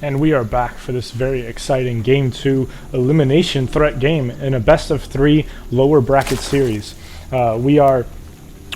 And we are back for this very exciting Game 2 elimination threat game in a best-of-3 lower bracket series. We are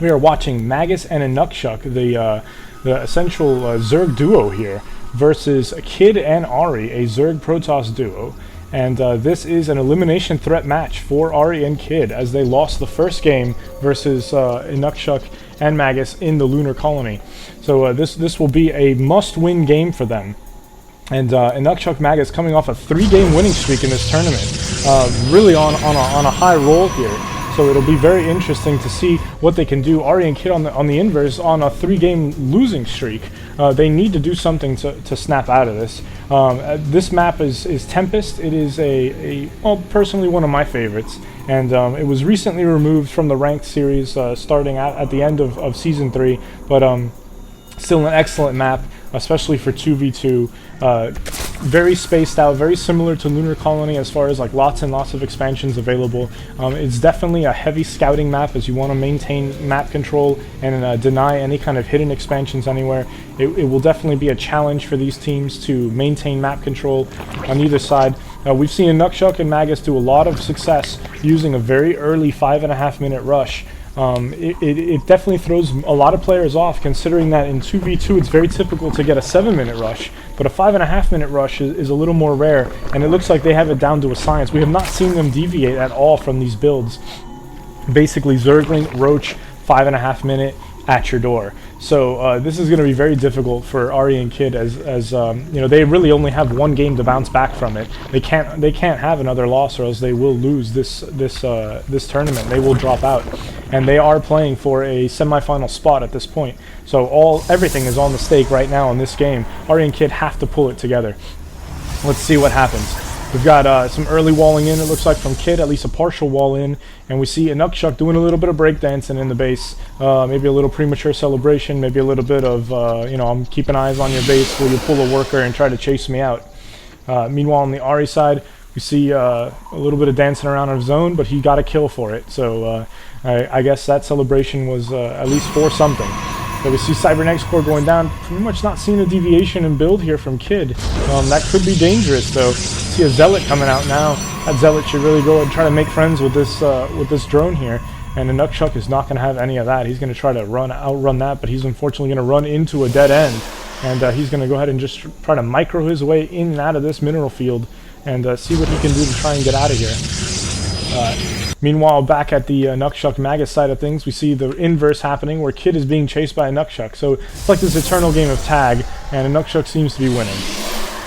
watching Magus and Inukshuq, the essential Zerg duo here, versus Kid and Ari, a Zerg Protoss duo. And this is an elimination threat match for Ari and Kid, as they lost the first game versus Inukshuq and Magus in the Lunar Colony. So this will be a must-win game for them. And Inukshuq Magus coming off a 3-game winning streak in this tournament, really on a high roll here. So it'll be very interesting to see what they can do. Ari and Kid on the inverse on a 3-game losing streak. They need to do something to snap out of this. This map is Tempest. It is well, personally one of my favorites, and it was recently removed from the ranked series starting at the end of Season 3, but still an excellent map, especially for 2v2. Very spaced out, very similar to Lunar Colony as far as like lots and lots of expansions available. It's definitely a heavy scouting map, as you want to maintain map control and deny any kind of hidden expansions anywhere. It will definitely be a challenge for these teams to maintain map control on either side. We've seen Inukshuq and Magus do a lot of success using a very early 5.5-minute rush. It definitely throws a lot of players off, considering that in 2v2 it's very typical to get a 7-minute rush, but a 5.5-minute rush is a little more rare, and it looks like they have it down to a science. We have not seen them deviate at all from these builds. Basically Zergling, Roach, 5.5-minute at your door. So this is going to be very difficult for Ari and Kid, as you know, they really only have one game to bounce back from it. They can't have another loss, or else they will lose this tournament. They will drop out, and they are playing for a semifinal spot at this point. So everything is on the stake right now in this game. Ari and Kid have to pull it together. Let's see what happens. We've got some early walling in, it looks like, from Kid, at least a partial wall in, and we see Inukshuq doing a little bit of breakdancing in the base, maybe a little premature celebration, maybe a little bit of, you know, I'm keeping eyes on your base, will you pull a worker and try to chase me out? Meanwhile, on the Ari side, we see a little bit of dancing around our zone, but he got a kill for it, so I guess that celebration was at least for something. So we see Cybernetics Core going down, pretty much not seeing a deviation in build here from Kid. That could be dangerous, though. See a Zealot coming out now. That Zealot should really go and try to make friends with this drone here. And Inukshuq is not going to have any of that. He's going to try to outrun that, but he's unfortunately going to run into a dead end. And he's going to go ahead and just try to micro his way in and out of this mineral field and see what he can do to try and get out of here. Meanwhile, back at the Inukshuq Magus side of things, we see the inverse happening, where Kid is being chased by Inukshuq. So it's like this eternal game of tag, and Inukshuq seems to be winning.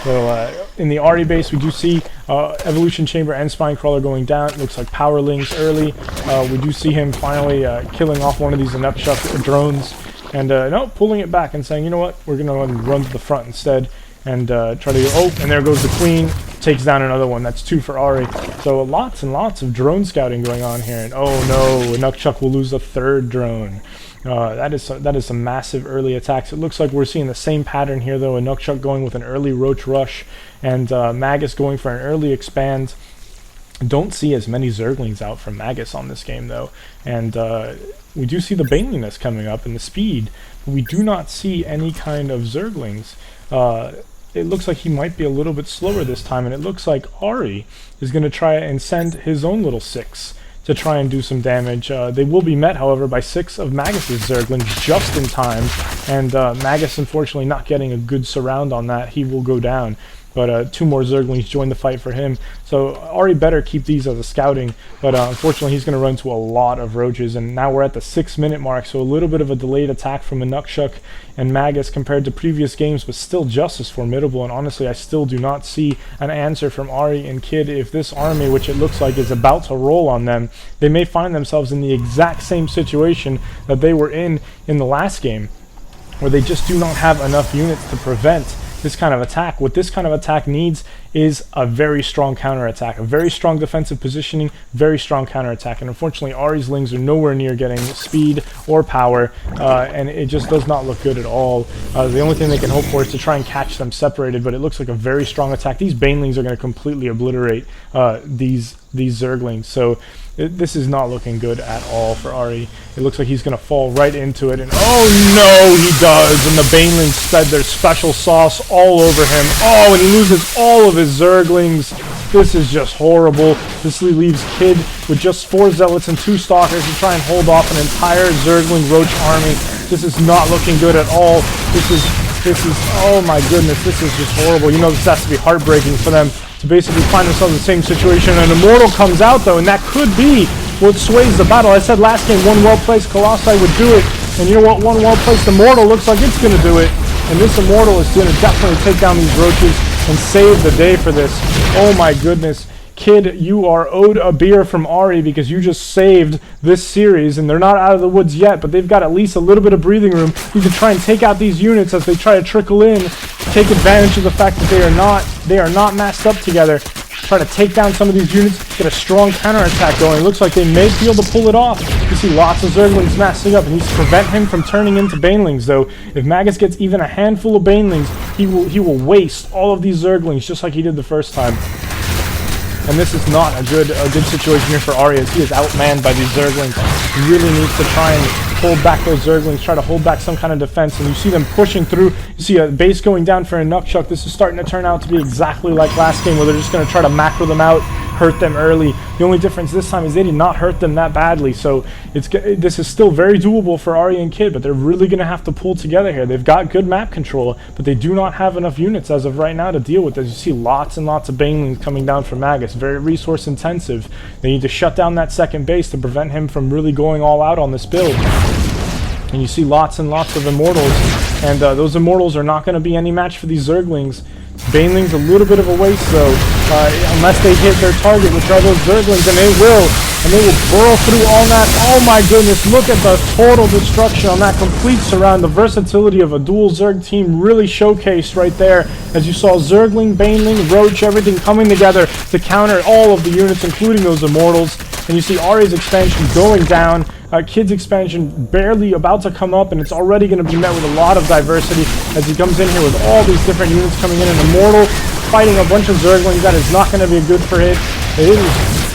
So in the Ari base, we do see Evolution Chamber and Spinecrawler going down. It looks like Power Links early. We do see him finally killing off one of these Inukshuq drones, and no, pulling it back and saying, you know what, we're going to run to the front instead. And try to go, oh, and there goes the Queen, takes down another one. That's 2 for Ari. So lots and lots of drone scouting going on here, and oh no, Inukshuq will lose a 3rd drone. That is some massive early attacks. It looks like we're seeing the same pattern here, though. Inukshuq going with an early Roach rush, and Magus going for an early expand. Don't see as many Zerglings out from Magus on this game, though, and we do see the Baneliness coming up and the speed, but we do not see any kind of Zerglings. It looks like he might be a little bit slower this time, and it looks like Ari is going to try and send his own little 6 to try and do some damage. They will be met, however, by 6 of Magus's Zerglings just in time, and Magus, unfortunately, not getting a good surround on that. He will go down. But 2 more Zerglings join the fight for him. So Ari better keep these as a scouting, but unfortunately he's going to run into a lot of Roaches, and now we're at the 6-minute mark, so a little bit of a delayed attack from Inukshuq and Magus compared to previous games, but still just as formidable. And honestly, I still do not see an answer from Ari and Kid. If this army, which it looks like is about to roll on them, they may find themselves in the exact same situation that they were in the last game, where they just do not have enough units to prevent this kind of attack. What this kind of attack needs is a very strong counterattack, a very strong defensive positioning, very strong counterattack. And unfortunately, Ari's Lings are nowhere near getting speed or power, and it just does not look good at all. The only thing they can hope for is to try and catch them separated, but it looks like a very strong attack. These Banelings are going to completely obliterate these Zerglings. So This is not looking good at all for Ari. It looks like he's going to fall right into it, and oh no, he does, and the Banelings spread their special sauce all over him. Oh, and he loses all of his Zerglings. This is just horrible. This leaves Kid with just 4 Zealots and 2 Stalkers to try and hold off an entire Zergling Roach army. This is not looking good at all. This is, oh my goodness, this is just horrible. You know this has to be heartbreaking for them to basically find themselves in the same situation. An Immortal comes out though, and that could be what sways the battle. I said last game one well-placed Colossi would do it, and you know what? One well-placed Immortal looks like it's going to do it. And this Immortal is going to definitely take down these Roaches and save the day for this. Oh my goodness. Kid, you are owed a beer from Ari because you just saved this series, and they're not out of the woods yet, but they've got at least a little bit of breathing room. You can try and take out these units as they try to trickle in, take advantage of the fact that they are not massed up together. Try to take down some of these units, get a strong counterattack going. It looks like they may be able to pull it off. You see lots of Zerglings massing up, and needs to prevent him from turning into Banelings, though. If Magus gets even a handful of Banelings, he will waste all of these Zerglings just like he did the first time. And this is not a good situation here for Ari, as he is outmanned by these Zerglings. He really needs to try and hold back those Zerglings, try to hold back some kind of defense, and you see them pushing through. You see a base going down for Inukshuq. This is starting to turn out to be exactly like last game, where they're just going to try to macro them out, hurt them early. The only difference this time is they did not hurt them that badly, so this is still very doable for Ari and Kid, but they're really going to have to pull together here. They've got good map control, but they do not have enough units as of right now to deal with this. You see lots and lots of Banelings coming down from Magus, very resource intensive. They need to shut down that second base to prevent him from really going all out on this build. And you see lots and lots of Immortals, and those Immortals are not going to be any match for these Zerglings. Banelings a little bit of a waste though, unless they hit their target, which are those Zerglings, and they will burrow through all that. Oh my goodness, look at the total destruction on that complete surround. The versatility of a dual Zerg team really showcased right there, as you saw Zergling, Baneling, Roach, everything coming together to counter all of the units, including those Immortals. And you see Ari's expansion going down, Kid's expansion barely about to come up, and it's already going to be met with a lot of diversity as he comes in here with all these different units coming in. An Immortal fighting a bunch of Zerglings, that is not going to be a good for hit. It is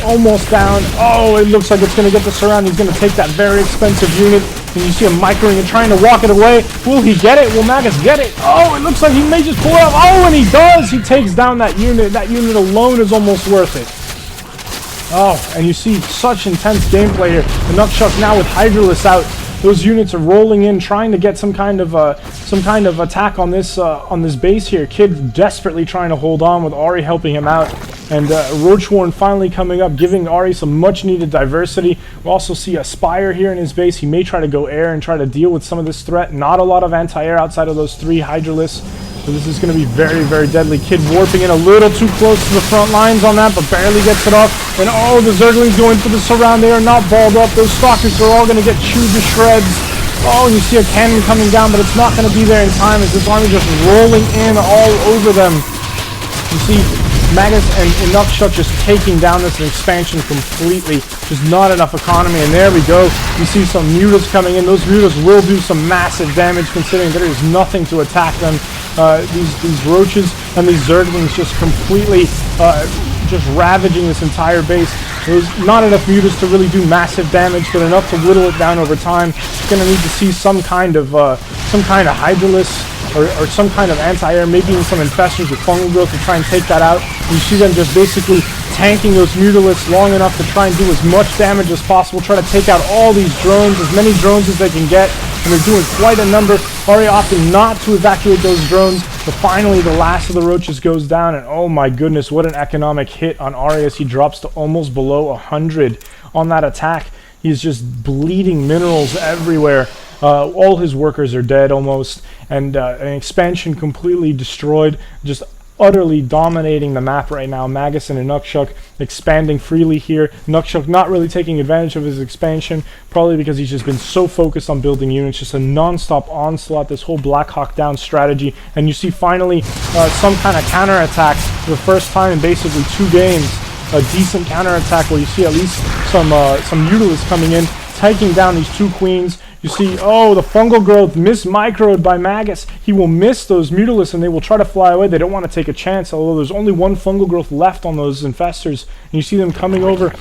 almost down. Oh, it looks like it's going to get the surround. He's going to take that very expensive unit, and you see him microing and trying to walk it away. Will he get it? Will Magus get it? Oh, it looks like he may just pull it off. Oh, and he does! He takes down that unit. That unit alone is almost worth it. Oh, and you see such intense gameplay here. Inukshuq now with Hydralisk out. Those units are rolling in, trying to get some kind of attack on this base here. Kid desperately trying to hold on with Ari helping him out, and Roachwarren finally coming up, giving Ari some much-needed diversity. We also see a Spire here in his base. He may try to go air and try to deal with some of this threat. Not a lot of anti-air outside of those 3 Hydralisks. So this is going to be very, very deadly. Kid warping in a little too close to the front lines on that, but barely gets it off. And oh, the Zerglings going for the surround. They are not balled up. Those Stalkers are all going to get chewed to shreds. Oh, and you see a cannon coming down, but it's not going to be there in time as this army just rolling in all over them. You see Magus and Inukshuq just taking down this expansion completely. Just not enough economy, and there we go. You see some Mutas coming in. Those Mutas will do some massive damage considering there is nothing to attack them. These Roaches and these Zerglings just completely just ravaging this entire base. There's not enough Mutas to really do massive damage, but enough to whittle it down over time. Going to need to see some kind of Hydralisk or some kind of anti-air, maybe even some Infestors with Fungal Growth to try and take that out. You see them just basically tanking those Mutalisks long enough to try and do as much damage as possible, try to take out all these drones, as many drones as they can get, and they're doing quite a number. Ari opting not to evacuate those drones, but finally the last of the Roaches goes down, and oh my goodness, what an economic hit on Ari as he drops to almost below 100 on that attack. He's just bleeding minerals everywhere. All his workers are dead almost, and an expansion completely destroyed, just utterly dominating the map right now. Magus and Inukshuq expanding freely here. Inukshuq not really taking advantage of his expansion, probably because he's just been so focused on building units. Just a non-stop onslaught, this whole Black Hawk Down strategy. And you see finally some kind of counterattack for the first time in basically 2 games. A decent counterattack where you see at least some Mutalisks coming in, taking down these 2 queens. You see, oh, the Fungal Growth mis-microed by Magus. He will miss those Mutalisks and they will try to fly away. They don't want to take a chance, although there's only 1 Fungal Growth left on those Infestors. And you see them coming over,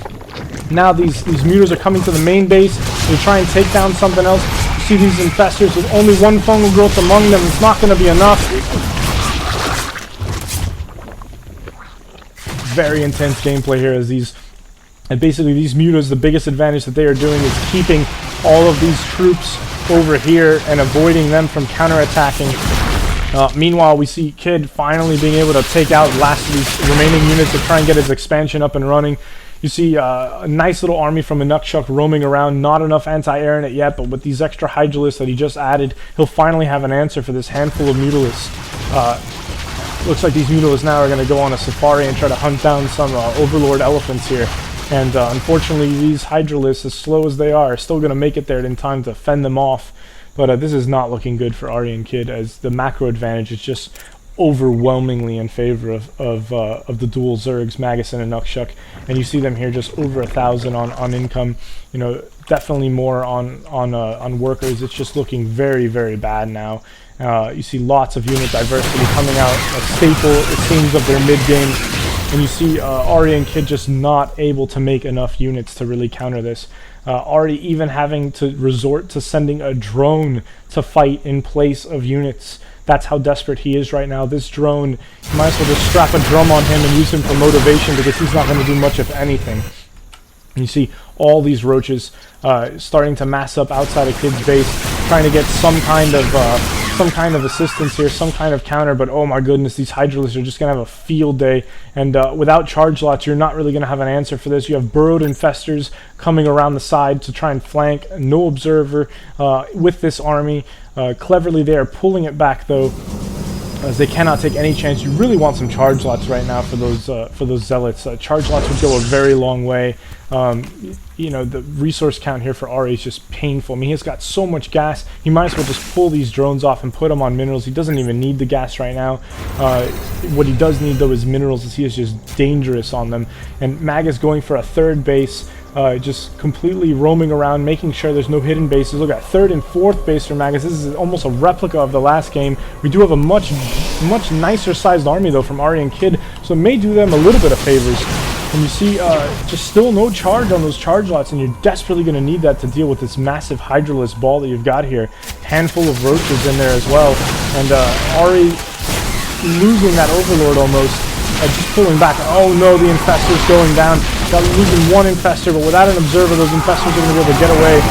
Now these mutas are coming to the main base. They try and take down something else. You see these infestors with only one fungal growth among them. It's not going to be enough. Very intense gameplay here as basically these mutas, the biggest advantage that they are doing is keeping all of these troops over here and avoiding them from counterattacking. Meanwhile, we see Kid finally being able to take out the last of these remaining units to try and get his expansion up and running. You see a nice little army from Inukshuq roaming around, not enough anti-air in it yet, but with these extra Hydralisks that he just added, he'll finally have an answer for this handful of Mutalisks. Looks like these Mutalisks now are going to go on a safari and try to hunt down some Overlord elephants here. And unfortunately, these Hydralisks, as slow as they are still going to make it there in time to fend them off. But this is not looking good for Ari and Kid, as the macro advantage is just overwhelmingly in favor of the dual Zergs, Magus and Inukshuq. And you see them here just over 1,000 on income. You know, definitely more on workers. It's just looking very, very bad now. You see lots of unit diversity coming out, a staple, it seems, of their mid-game. And you see Ari and Kid just not able to make enough units to really counter this. Ari even having to resort to sending a drone to fight in place of units. That's how desperate he is right now. This drone, you might as well just strap a drum on him and use him for motivation, because he's not going to do much of anything. And you see all these roaches starting to mass up outside of Kid's base, trying to get some kind of assistance here, some kind of counter. But oh my goodness, these Hydralisks are just going to have a field day. And without charge lots, you're not really going to have an answer for this. You have burrowed infestors coming around the side to try and flank. No observer with this army. Cleverly, they are pulling it back though, as they cannot take any chance. You really want some charge lots right now for those zealots. Charge lots would go a very long way. You know, the resource count here for Ari is just painful. I mean, he's got so much gas, he might as well just pull these drones off and put them on minerals. He doesn't even need the gas right now. What he does need though is minerals, as he is just dangerous on them. And Magus going for a third base, just completely roaming around, making sure there's no hidden bases. Look at third and fourth base for Magus. This is almost a replica of the last game. We do have a much nicer sized army though from Ari and Kid, so it may do them a little bit of favors. And you see just still no charge on those charge lots, and you're desperately going to need that to deal with this massive Hydralisk ball that you've got here. Handful of roaches in there as well. And Ari losing that Overlord almost, just pulling back. Oh no, the infestor's going down. Got losing one infestor, but without an observer, those infestors are going to be able to get away.